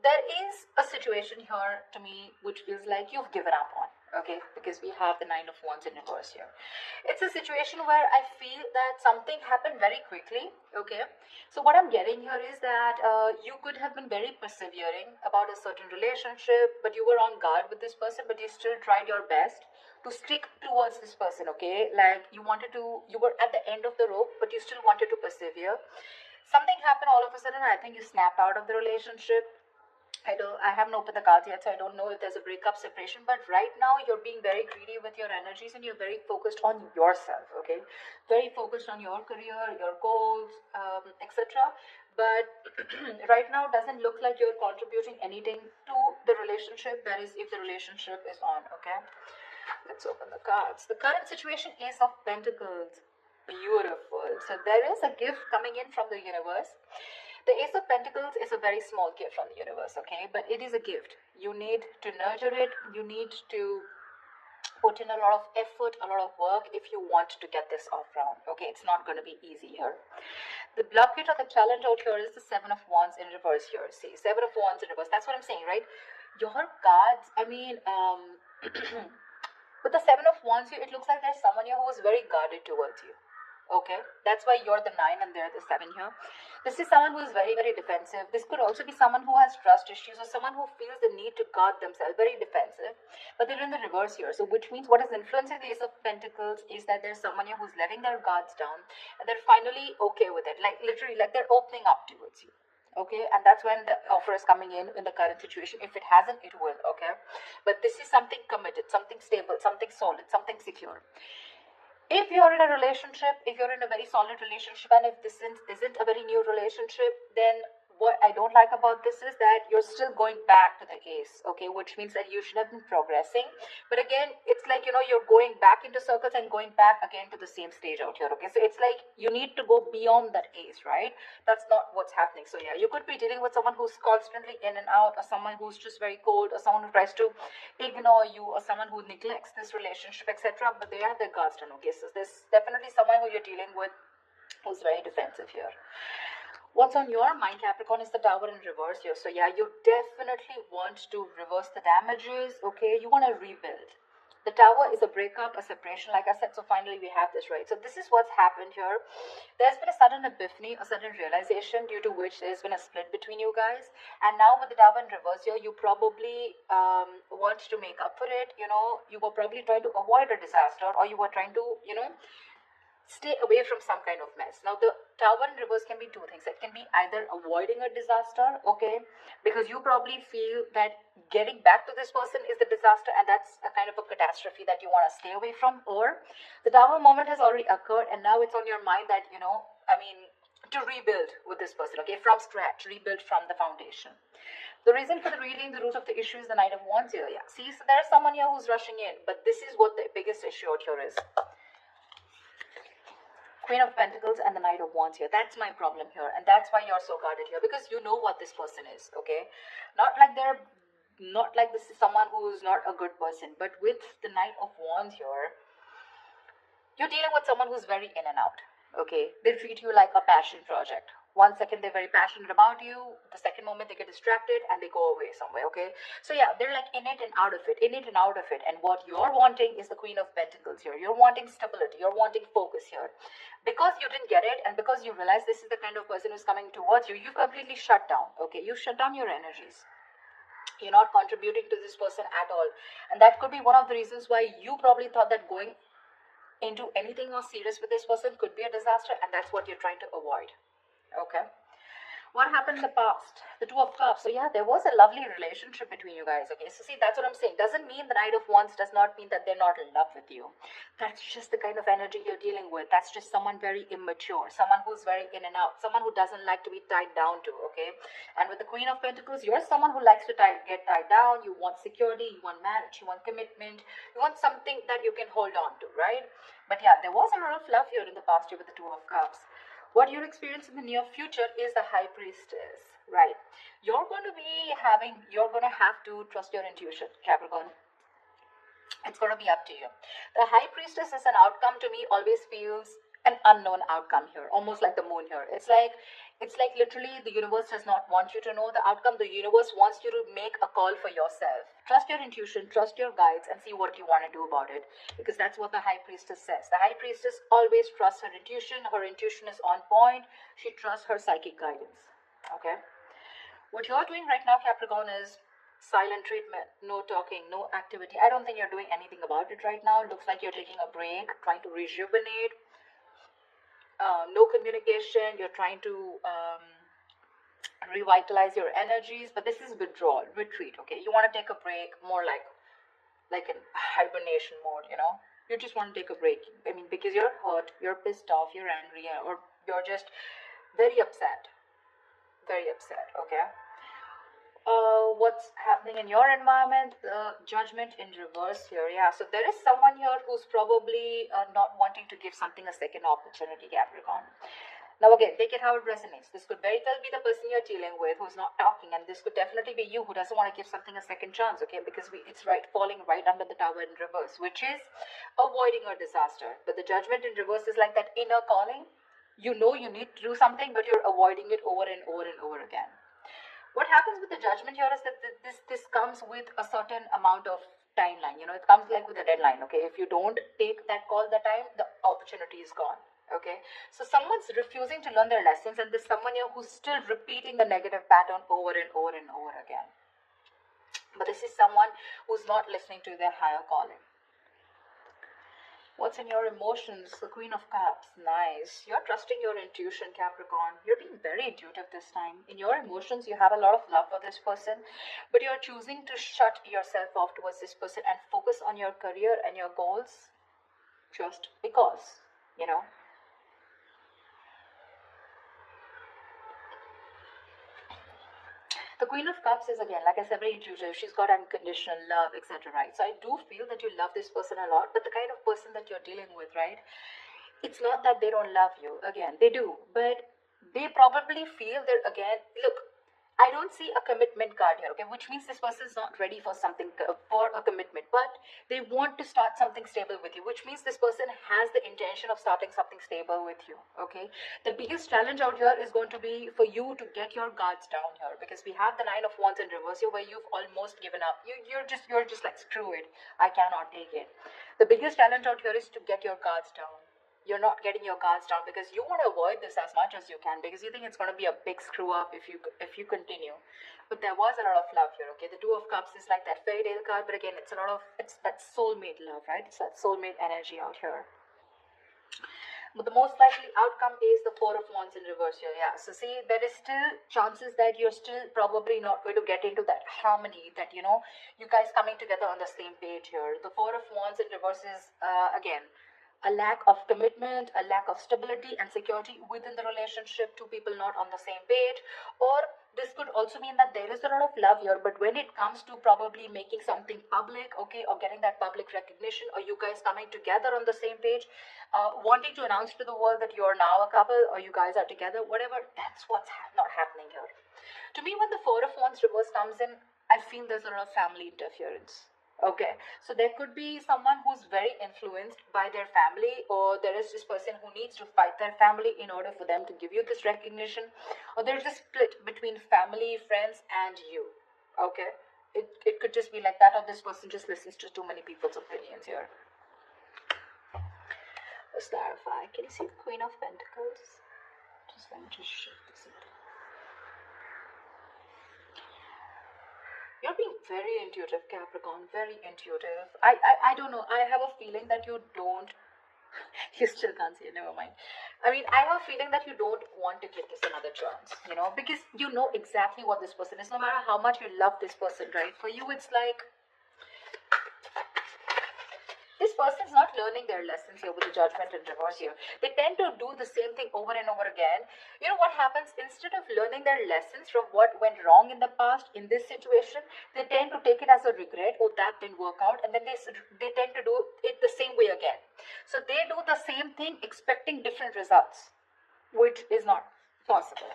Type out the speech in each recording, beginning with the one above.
there is a situation here to me which feels like you've given up on, okay, because we have the Nine of Wands in reverse here. It's a situation where I feel that something happened very quickly, okay. So what I'm getting here is that you could have been very persevering about a certain relationship, but you were on guard with this person, but you still tried your best to stick towards this person, okay. Like you wanted to, you were at the end of the rope, but you still wanted to persevere. Something happened all of a sudden. I think you snapped out of the relationship. I haven't opened the cards yet, so I don't know if there's a breakup, separation. But right now, you're being very greedy with your energies, and you're very focused on yourself. Okay, very focused on your career, your goals, etc. But right now, doesn't look like you're contributing anything to the relationship. That is, if the relationship is on. Okay, let's open the cards. The current situation is of Pentacles. Beautiful. So there is a gift coming in from the universe. The Ace of Pentacles is a very small gift from the universe, okay? But it is a gift. You need to nurture it. You need to put in a lot of effort, a lot of work if you want to get this off ground, okay? It's not going to be easy here. The blockage or the challenge out here is the Seven of Wands in reverse here. See, Seven of Wands in reverse. That's what I'm saying, right? Your cards, I mean, with the Seven of Wands here, it looks like there's someone here who is very guarded towards you. Okay, that's why you're the 9 and they're the 7 here. This is someone who is very, very defensive. This could also be someone who has trust issues or someone who feels the need to guard themselves, very defensive. But they're in the reverse here. So which means what is influencing the Ace of Pentacles is that there's someone here who's letting their guards down and they're finally okay with it. Like literally, like they're opening up towards you. Okay, and that's when the offer is coming in the current situation. If it hasn't, it will. Okay, but this is something committed, something stable, something solid, something secure. If you're in a relationship, if you're in a very solid relationship, and if this isn't a very new relationship, then what I don't like about this is that you're still going back to the Ace, okay, which means that you should have been progressing. But again, it's like, you know, you're going back into circles and going back again to the same stage out here, okay? So it's like you need to go beyond that Ace, right? That's not what's happening. So yeah, you could be dealing with someone who's constantly in and out, or someone who's just very cold, or someone who tries to ignore you, or someone who neglects this relationship, etc. But they have their guards down, okay? So there's definitely someone who you're dealing with who's very defensive here. What's on your mind, Capricorn, is the Tower in reverse here. So yeah, you definitely want to reverse the damages, okay? You want to rebuild. The Tower is a breakup, a separation, like I said. So finally we have this, right? So this is what's happened here. There's been a sudden epiphany, a sudden realization, due to which there's been a split between you guys. And now with the Tower in reverse here, you probably want to make up for it. You know, you were probably trying to avoid a disaster, or you were trying to, you know, stay away from some kind of mess. Now the Tower in reverse can be two things. It can be either avoiding a disaster, okay, because you probably feel that getting back to this person is the disaster, and that's a kind of a catastrophe that you want to stay away from. Or the Tower moment has already occurred and now it's on your mind that, you know, I mean, to rebuild with this person, okay, from scratch, rebuild from the foundation. The reason for the reading, the root of the issue, is the Knight of Wands here. Yeah, see, so there's someone here who's rushing in, but this is what the biggest issue out here is. Queen of Pentacles and the Knight of Wands here. That's my problem here, and that's why you're so guarded here, because you know what this person is, okay? Not like this is someone who's not a good person, but with the Knight of Wands here, you're dealing with someone who's very in and out, okay? They treat you like a passion project. 1 second they're very passionate about you, the second moment they get distracted and they go away somewhere, okay? So yeah, they're like in it and out of it, in it and out of it. And what you're wanting is the Queen of Pentacles here. You're wanting stability, you're wanting focus here. Because you didn't get it, and because you realize this is the kind of person who's coming towards you, you completely shut down, okay? You shut down your energies. You're not contributing to this person at all. And that could be one of the reasons why you probably thought that going into anything more serious with this person could be a disaster, and that's what you're trying to avoid. Okay, what happened in the past? The Two of Cups. So yeah, there was a lovely relationship between you guys, okay? So see, that's what I'm saying. Doesn't mean the Knight of Wands does not mean that they're not in love with you. That's just the kind of energy you're dealing with. That's just someone very immature, someone who's very in and out, someone who doesn't like to be tied down to, okay? And with the Queen of Pentacles, you're someone who likes to get tied down. You want security, you want marriage, you want commitment, you want something that you can hold on to, right? But yeah, there was a lot of love here in the past year with the Two of Cups. What you're experiencing in the near future is the High Priestess, right? You're going to have to trust your intuition, Capricorn. It's going to be up to you. The High Priestess as an outcome to me always feels an unknown outcome here, almost like the moon here. It's like literally the universe does not want you to know the outcome. The universe wants you to make a call for yourself. Trust your intuition, trust your guides, and see what you want to do about it, because that's what the high priestess says. The high priestess always trusts her intuition. Her intuition is on point. She trusts her psychic guidance. Okay, what you're doing right now, Capricorn, is silent treatment. No talking, no activity. I don't think you're doing anything about it right now. It looks like you're taking a break, trying to rejuvenate. No communication. You're trying to revitalize your energies, but this is withdrawal, retreat. Okay, you want to take a break, more like in hibernation mode. You just want to take a break. I mean, because you're hurt, you're pissed off, you're angry, or you're just very upset, very upset. Okay. What's happening in your environment? The judgment in reverse here. Yeah, so there is someone here who's probably not wanting to give something a second opportunity, Capricorn. Now again, take it how it resonates. This could very well be the person you're dealing with who's not talking, and this could definitely be you who doesn't want to give something a second chance. Okay, because it's falling right under the tower in reverse, which is avoiding a disaster. But the judgment in reverse is like that inner calling. You know you need to do something, but you're avoiding it over and over and over again. What happens with the judgment here is that this comes with a certain amount of timeline. It comes like with a deadline. Okay, if you don't take that call the time, the opportunity is gone. Okay, so someone's refusing to learn their lessons, and there's someone here who's still repeating the negative pattern over and over and over again. But this is someone who's not listening to their higher calling. What's in your emotions? The Queen of Cups. Nice. You're trusting your intuition, Capricorn. You're being very intuitive this time. In your emotions, you have a lot of love for this person, but you're choosing to shut yourself off towards this person and focus on your career and your goals just because, The Queen of Cups is, again, like I said, very intuitive. She's got unconditional love, etc. Right? So I do feel that you love this person a lot, but the kind of person that you're dealing with, right? It's not that they don't love you. Again, they do, but they probably feel that, again, look, I don't see a commitment card here, okay, which means this person is not ready for something, for a commitment, but they want to start something stable with you, which means this person has the intention of starting something stable with you. Okay, the biggest challenge out here is going to be for you to get your guards down here, because we have the Nine of Wands in reverse here, where you've almost given up. You're just like, screw it, I cannot take it. The biggest challenge out here is to get your guards down. You're not getting your guards down because you want to avoid this as much as you can, because you think it's going to be a big screw up if you continue. But there was a lot of love here. Okay, the Two of Cups is like that fairy tale card, but again, it's that soulmate love, right? It's that soulmate energy out here. But the most likely outcome is the Four of Wands in reverse here. Yeah, so see, there is still chances that you're still probably not going to get into that harmony, that you guys coming together on the same page here. The Four of Wands in reverse is again a lack of commitment, a lack of stability and security within the relationship, two people not on the same page. Or this could also mean that there is a lot of love here, but when it comes to probably making something public, okay, or getting that public recognition, or you guys coming together on the same page, wanting to announce to the world that you're now a couple or you guys are together, whatever, that's what's not happening here. To me, when the Four of Wands reverse comes in, I feel there's a lot of family interference. Okay, so there could be someone who's very influenced by their family, or there is this person who needs to fight their family in order for them to give you this recognition, or there's a split between family, friends, and you. Okay, it could just be like that, or this person just listens to too many people's opinions here. Let's clarify. Can you see the Queen of Pentacles? Just let me just shift this a bit. You're being very intuitive, Capricorn, very intuitive. I don't know. I have a feeling that you don't. You still can't see it, never mind. I mean, I have a feeling that you don't want to give this another chance, because you know exactly what this person is. No matter how much you love this person, right? For you, it's like this person's not learning their lessons here with the Judgment in reverse here. They tend to do the same thing over and over again. You know what happens? Instead of learning their lessons from what went wrong in the past in this situation, they tend to take it as a regret. Oh, that didn't work out. And then they tend to do it the same way again. So they do the same thing expecting different results, which is not possible.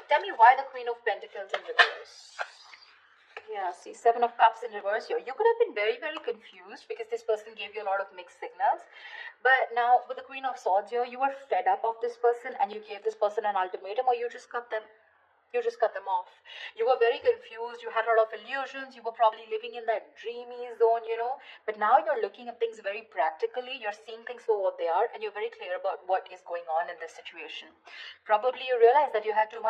Tell me why the Queen of Pentacles in reverse. Yeah, see, Seven of Cups in reverse here. You could have been very, very confused because this person gave you a lot of mixed signals. But now with the Queen of Swords here, you were fed up of this person and you gave this person an ultimatum, or you just cut them off. You were very confused, you had a lot of illusions, you were probably living in that dreamy zone, but now you're looking at things very practically, you're seeing things for what they are, and you're very clear about what is going on in this situation. Probably you realize that you had too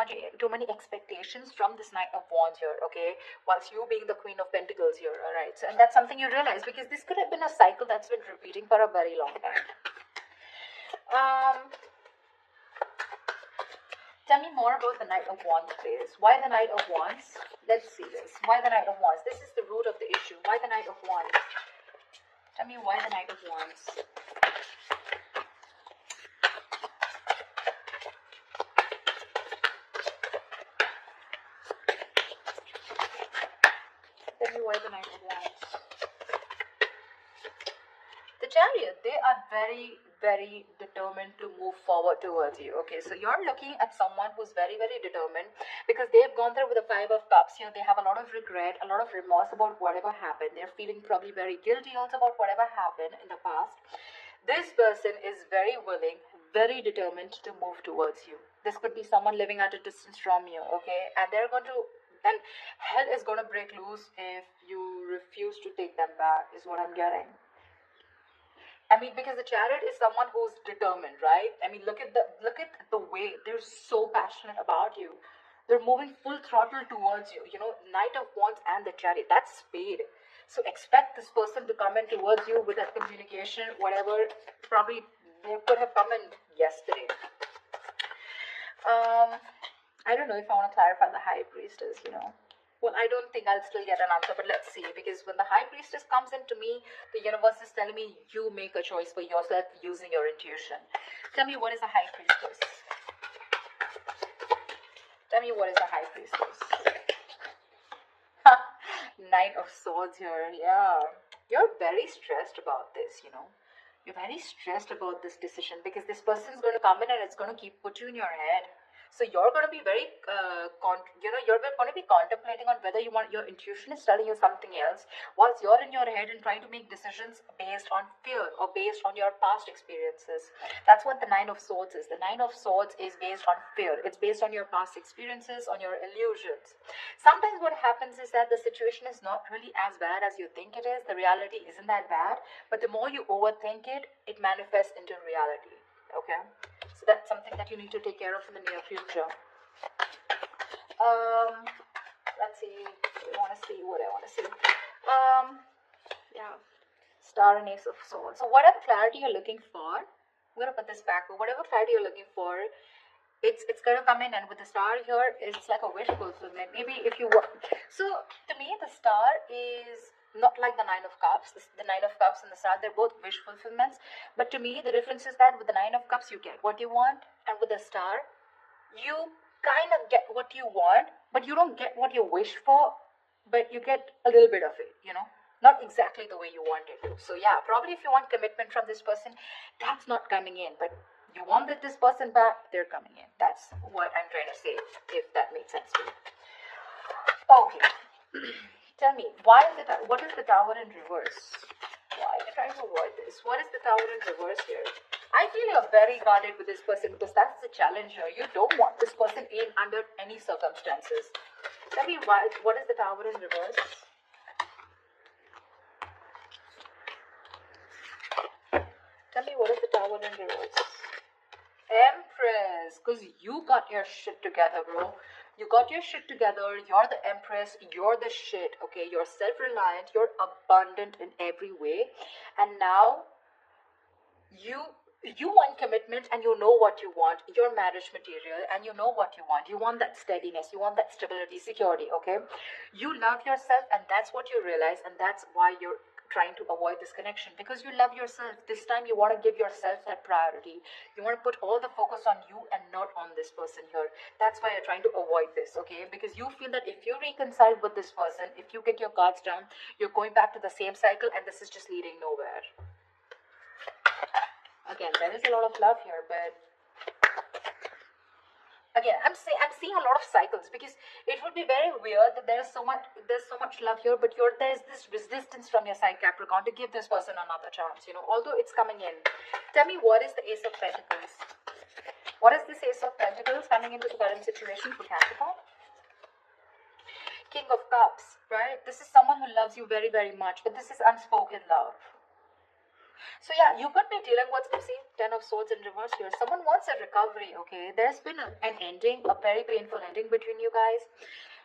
many expectations from this Knight of Wands here, okay, whilst you being the Queen of Pentacles here, all right. So, and that's something you realize, because this could have been a cycle that's been repeating for a very long time. Tell me more about the Knight of Wands, please. Why the Knight of Wands? Let's see this. Why the Knight of Wands? This is the root of the issue. Why the Knight of Wands? Tell me why the Knight of Wands. Tell me why the Knight of Wands. The Chariot, they are very, very determined to move forward towards you. Okay, so you're looking at someone who's very, very determined, because they've gone through with the Five of Cups. They have a lot of regret, a lot of remorse about whatever happened. They're feeling probably very guilty also about whatever happened in the past. This person is very willing, very determined to move towards you. This could be someone living at a distance from you, okay, and hell is going to break loose if you refuse to take them back, is what I'm getting. I mean, because the Chariot is someone who's determined, right? I mean, look at the way they're so passionate about you. They're moving full throttle towards you. Knight of Wands and the Chariot, that's speed. So expect this person to come in towards you with that communication, whatever. Probably they could have come in yesterday. I don't know if I want to clarify the High Priestess, Well, I don't think I'll still get an answer, but let's see. Because when the High Priestess comes into me, the universe is telling me you make a choice for yourself using your intuition. Tell me, what is a High Priestess? Tell me, what is a High Priestess? Knight of Swords here, yeah. You're very stressed about this, You're very stressed about this decision, because this person's going to come in and it's going to put you in your head. So you're going to be very, you're going to be contemplating on whether your intuition is telling you something else, whilst you're in your head and trying to make decisions based on fear or based on your past experiences. That's what the Nine of Swords is. The Nine of Swords is based on fear. It's based on your past experiences, on your illusions. Sometimes what happens is that the situation is not really as bad as you think it is. The reality isn't that bad, but the more you overthink it, it manifests into reality. Okay, so that's something that you need to take care of in the near future. Let's see. What I want to see. Yeah, Star and Ace of Swords. So whatever clarity you're looking for, I'm gonna put this back. But whatever clarity you're looking for, it's gonna come in, and with the Star here, it's like a wish fulfillment. Maybe if you want. So to me, the Star is not like the Nine of Cups. The Nine of Cups and the Star, they're both wish fulfillments. But to me, the difference is that with the Nine of Cups, you get what you want, and with the Star, you kind of get what you want, but you don't get what you wish for, but you get a little bit of it, Not exactly the way you want it to. So yeah, probably if you want commitment from this person, that's not coming in. But you wanted this person back, they're coming in. That's what I'm trying to say, if that makes sense to you. Okay. Tell me, what is the Tower in reverse? Why are you trying to avoid this? What is the Tower in reverse here? I feel you're very guarded with this person, because that's the challenge here. You don't want this person in under any circumstances. Tell me, what is the Tower in reverse? Tell me, what is the Tower in reverse? Empress, because you got your shit together, bro. You got your shit together. You're the Empress. You're the shit, okay? You're self-reliant. You're abundant in every way. And now, you want commitment, and you know what you want. You're marriage material, and you know what you want. You want that steadiness. You want that stability, security, okay? You love yourself, and that's what you realize, and that's why you're trying to avoid this connection, because you love yourself. This time you want to give yourself that priority. You want to put all the focus on you and not on this person here. That's why you're trying to avoid this, okay? Because you feel that if you reconcile with this person, if you get your guards down, you're going back to the same cycle, and this is just leading nowhere. Again, there is a lot of love here, but Again, I'm seeing a lot of cycles, because it would be very weird that there's so much love here, but there's this resistance from your side, Capricorn, to give this person another chance, although it's coming in. Tell me, what is the Ace of Pentacles? What is this Ace of Pentacles coming into the current situation for Capricorn? King of Cups, right? This is someone who loves you very, very much, but this is unspoken love. So yeah, you could be dealing with, see, Ten of Swords in reverse here. Someone wants a recovery, okay? There's been an ending, a very painful ending between you guys.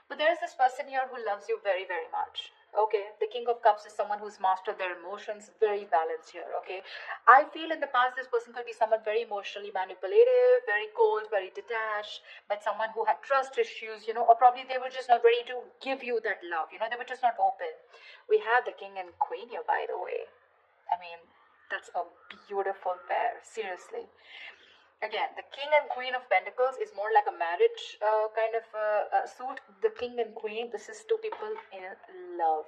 But there's this person here who loves you very, very much. Okay, the King of Cups is someone who's mastered their emotions, very balanced here, okay? I feel in the past this person could be someone very emotionally manipulative, very cold, very detached, but someone who had trust issues, or probably they were just not ready to give you that love, they were just not open. We have the King and Queen here, by the way. I mean, that's a beautiful pair, seriously. Again, the King and Queen of Pentacles is more like a marriage kind of suit. The King and Queen, this is two people in love.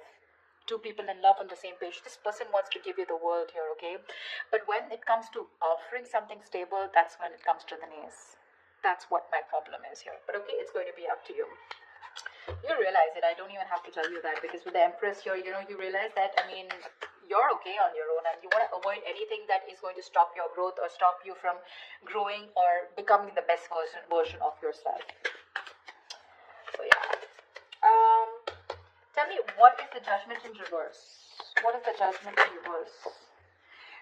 Two people in love on the same page. This person wants to give you the world here, okay? But when it comes to offering something stable, that's when it comes to the knees. That's what my problem is here. But okay, it's going to be up to you. You realize it. I don't even have to tell you that, because with the Empress here, you realize that, I mean, you're okay on your own, and you want to avoid anything that is going to stop your growth or stop you from growing or becoming the best version of yourself. So yeah. Tell me, what is the Judgment in reverse? What is the Judgment in reverse?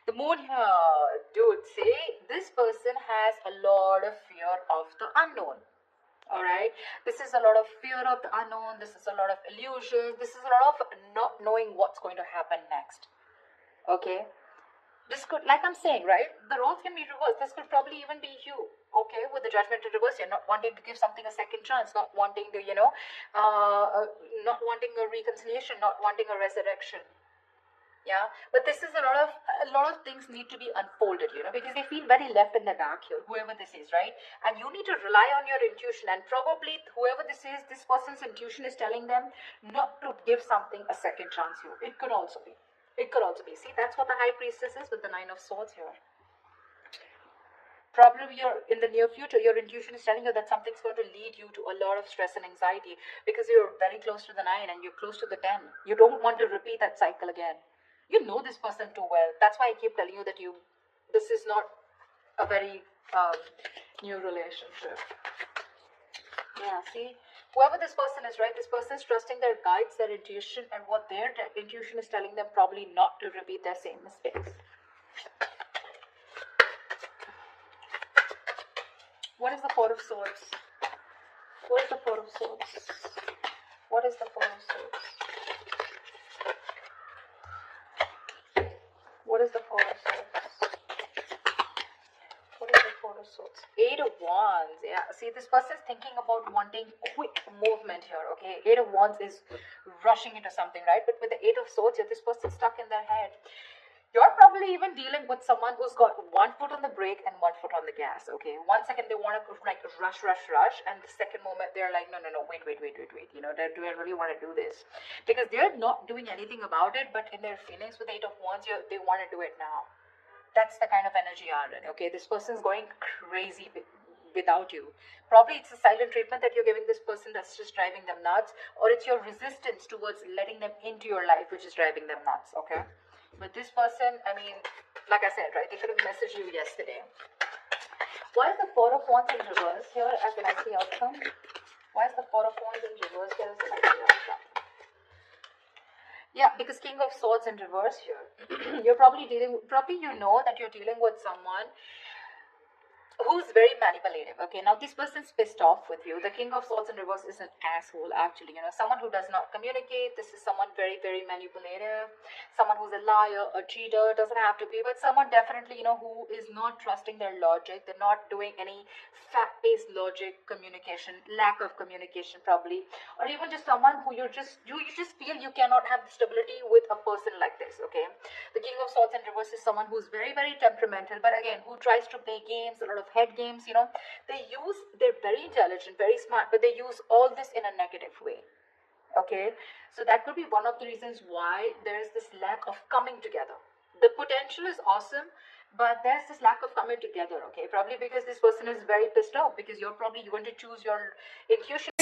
The Moon here, dude, see, this person has a lot of fear of the unknown. Alright, this is a lot of fear of the unknown, this is a lot of illusions, this is a lot of not knowing what's going to happen next. Okay, this could, like I'm saying, right, the roles can be reversed. This could probably even be you, okay, with the Judgment in reverse. You're not wanting to give something a second chance, not wanting to, not wanting a reconciliation, not wanting a resurrection. Yeah, but this is a lot of things need to be unfolded, because they feel very left in the dark here, whoever this is, right? And you need to rely on your intuition, and probably whoever this is, this person's intuition is telling them not to give something a second chance here. It could also be. See, that's what the High Priestess is with the Nine of Swords here. Probably in the near future, your intuition is telling you that something's going to lead you to a lot of stress and anxiety, because you're very close to the 9 and you're close to the 10. You don't want to repeat that cycle again. You know this person too well. That's why I keep telling you that this is not a very new relationship. Yeah, see, whoever this person is, right, this person is trusting their guides, their intuition, and what their intuition is telling them, probably not to repeat their same mistakes. What is the Four of Swords? What is the Four of Swords? What is the Four of Swords? What is the Four of Swords? What is the Four of Swords? Eight of Wands. Yeah, see, this person is thinking about wanting quick movement here, okay? Eight of Wands is rushing into something, right? But with the Eight of Swords here, this person is stuck in their head. You're probably even dealing with someone who's got one foot on the brake and one foot on the gas, okay? 1 second they want to like rush, and the second moment they're like, no, wait. Do I really want to do this? Because they're not doing anything about it, but in their feelings with Eight of Wands, they want to do it now. That's the kind of energy you're in, okay? This person's going crazy without you. Probably it's a silent treatment that you're giving this person that's just driving them nuts, or it's your resistance towards letting them into your life which is driving them nuts, okay? But this person, I mean, like I said, right, they could have messaged you yesterday. Why is the Four of Wands in reverse here as the likely outcome? Why is the Four of Wands in reverse here as the likely outcome? Yeah, because King of Swords in reverse here. You're probably you know that you're dealing with someone who's very manipulative, okay? Now this person's pissed off with you. The King of Swords in reverse is an asshole, actually, someone who does not communicate. This is someone very, very manipulative, someone who's a liar, a cheater, doesn't have to be, but someone definitely, who is not trusting their logic. They're not doing any fact-based logic communication, lack of communication probably, or even just someone who you just feel you cannot have the stability with a person like this, okay? The King of Swords in reverse is someone who's very, very temperamental, but again, who tries to play games, a lot of head games, they're very intelligent, very smart, but they use all this in a negative way, okay? So that could be one of the reasons why there is this lack of coming together. The potential is awesome, but there's this lack of coming together, okay? Probably because this person is very pissed off, because you're going to choose your intuition